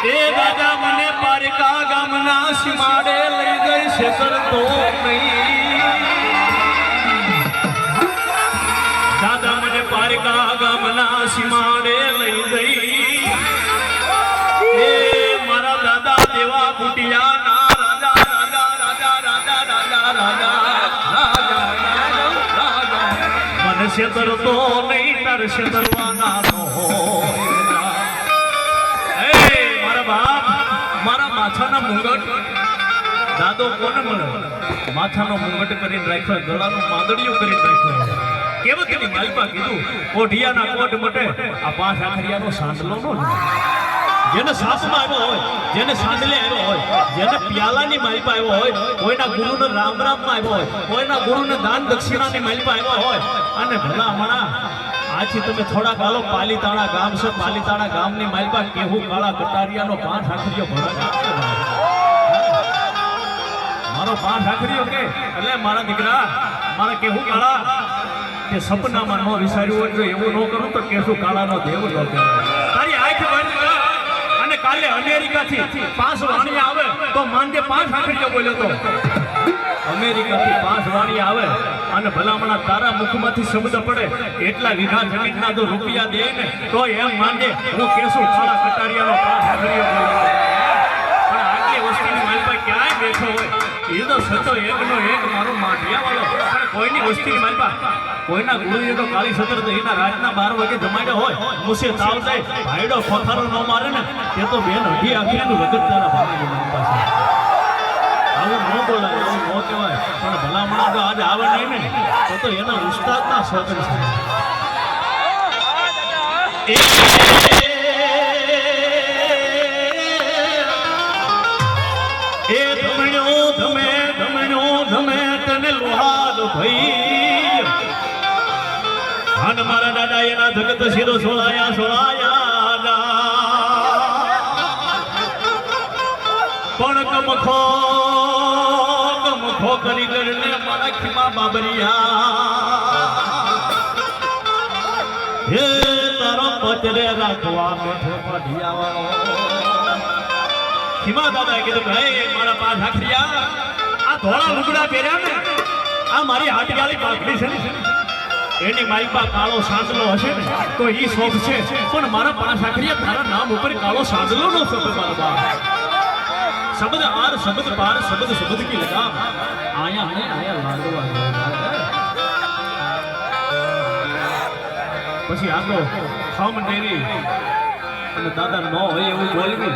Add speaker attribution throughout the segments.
Speaker 1: એ દાદા મને પારકા ગામના સીમાડે લઈ ગઈ શેતર તો નહીં દાદા મને પારકા ગામના સીમાડે લઈ ગઈ એ મારા દાદા દેવા કુટિયાના રાજા રાજા રાજા રાજા રાજા રાજા રાજા મને શેતર તો નહીં તાર શેતરવાના નો મારા માથાના મુંગટ દાદો કોને મળે માથાનો મુંગટ કરીને રાખ્યો ગળાનું પાંદડિયું કરીને રાખ્યો કેવતની માલપા કીધું કોઢિયાના કોટ મટે આ પાંચ આખરિયાનો સાંડલો નો જેને સાસમાં આવ્યો હોય જેને સાંડલે આવ્યો હોય જેને પ્યાલાની માલપા આવ્યો હોય કોઈના ગુરુને રામ રામમાં આવ્યો હોય કોઈના ગુરુને દાન દક્ષિણાની માલપા આવ્યો હોય અને ભલા મણા આથી તમે થોડા કાલો પાલીતાણા ગામ છે પાલીતાણા ગામની માલપા કેવું કાળા કટારિયાનો પાંચ આખરીઓ ભણા મારો પાંચ આખરીઓ કે એટલે મારા દીકરા મારા કેવું કાળા કે સપનામાં ન વિચાર્યું હોય જો એવું ન કરું તો કેશું કાળાનો દેવ ન તારી આંખ બંધ અને કાલે અમેરિકાથી 5 વાણિયા આવે તો માંડે 5 આખરીઓ બોલ્યો તો અમેરિકાથી 5 વાણિયા આવે અને ભલામણા તારા મુખમાંથી શબ્દ પડે એટલા વીઘા જમીનના જો રૂપિયા દે ને તો એમ માંડે હું કેશું કાળા કટારિયાનો પાંચ આખરીઓ બોલ્યો પણ આટલી વસ્તીની માલપા ક્યાંય બેઠો હોય એ તો સચો એકનો એક મારો માઠિયા વાળો પણ કોઈની વસ્તીની માલપા કોઈના ગુરુએ તો કાળી સતર તો એના રાતના 12 વાગે જમાડ્યો હોય મુસે તાવ જાય ભાઈડો ખોથારો ન મારે ને તે તો બેન અઢી આખરીનું લગત તારા ભાઈ પાસે આવું ન બોલાય એવું ન કહેવાય પણ ભલામણા જો આજે આવે નહીં ને તો એના ઉસ્તાદના સ્વતંત્ર છે એ ધમણ્યો ધમે ધમણ્યો ધમે તને લોહાદ ભઈ અને મારા દાદા એના જગત શિરો સોળાયા સોળાયા પણ કમખો કરી કરીને મારા ખીમા બાબરિયા હે તારો પચરે રાખવા બેઠો પઢિયાવાળો ખીમા દાદા કીધું ભાઈ મારા પાંચ આખરિયા આ ધોળા લુગડા પહેર્યા ને આ મારી હાટગાળી પાઘડી છે એની માલપા કાળો સાંદલો હશે ને તો ઈ શોભ છે પણ મારા પાંચ આખરિયા તારા નામ ઉપર કાળો સાંદલો નો શોભ મારા બાપ शब्द आर शब्द पार शब्द शब्द की लगाम आया है आया लाडवा પછી આ તો ખામ ડેરી અને દાદા નો હોય એવું બોલવી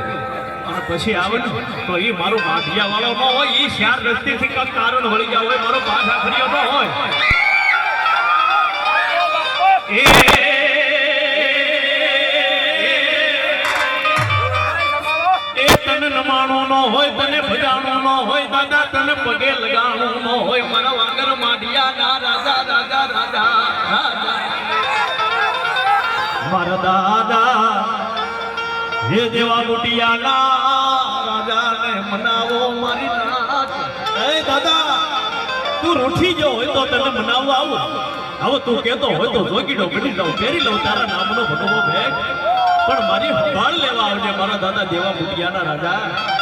Speaker 1: અને પછી આવે ને તો એ મારો માઠિયા વાળો નો હોય એ ચાર રસ્તેથી કઈ કારણ વળી ગયા હોય મારો પાંચ આખરીઓ નો હોય એ નમાણો નો હોય તને ભજાણો નો હોય દાદા તને પગે લગાણો નો હોય મારા વાગર માઢિયા ના રાજા રાજા રાજા રાજા મારા દાદા હે દેવા બુટિયા ના રાજા ને મનાવો મારી નાચ એ દાદા તું રૂઠી ગયો હોય તો તને મનાવવા આવું હવે તું કહેતો હોય તો જોગીડો ગડી જાવ ફેરી લઉં તારા નામનો ભટવો ભેગ પણ મારી સંભાળ લેવા આવજે મારા દાદા દેવા બુટિયાના રાજા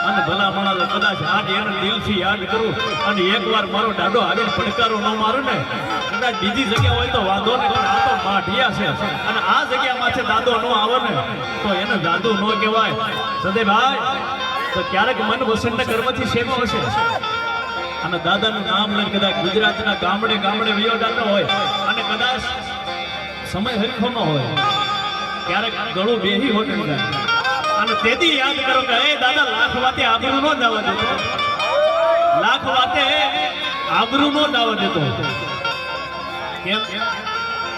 Speaker 1: અને ભલા મણા કદાચ આજ એને દિલથી યાદ કરું અને એકવાર મારો દાદો આગળ પડકારો ન મારું ને કદાચ બીજી જગ્યા હોય તો વાંધો નહીં પણ આ તો માઠિયા છે અને આ જગ્યામાંથી દાદો ન આવે ને તો એને દાદુ ન કહેવાય સદેભાઈ તો ક્યારેક મન વસંતના કર્મથી સેવા હશે અને દાદાનું નામ લઈને કદાચ ગુજરાતના ગામડે ગામડે વિયો જતો હોય અને કદાચ સમય હરખો ન હોય ક્યારેક ગળું બેહી હોય અને તેથી યાદ કરો કે એ દાદા લાખ વાતે આબરૂ નો દાવા દેતો લાખ વાતે આબરૂ નો દાવા દેતો કેમ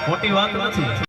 Speaker 1: ખોટી વાત નથી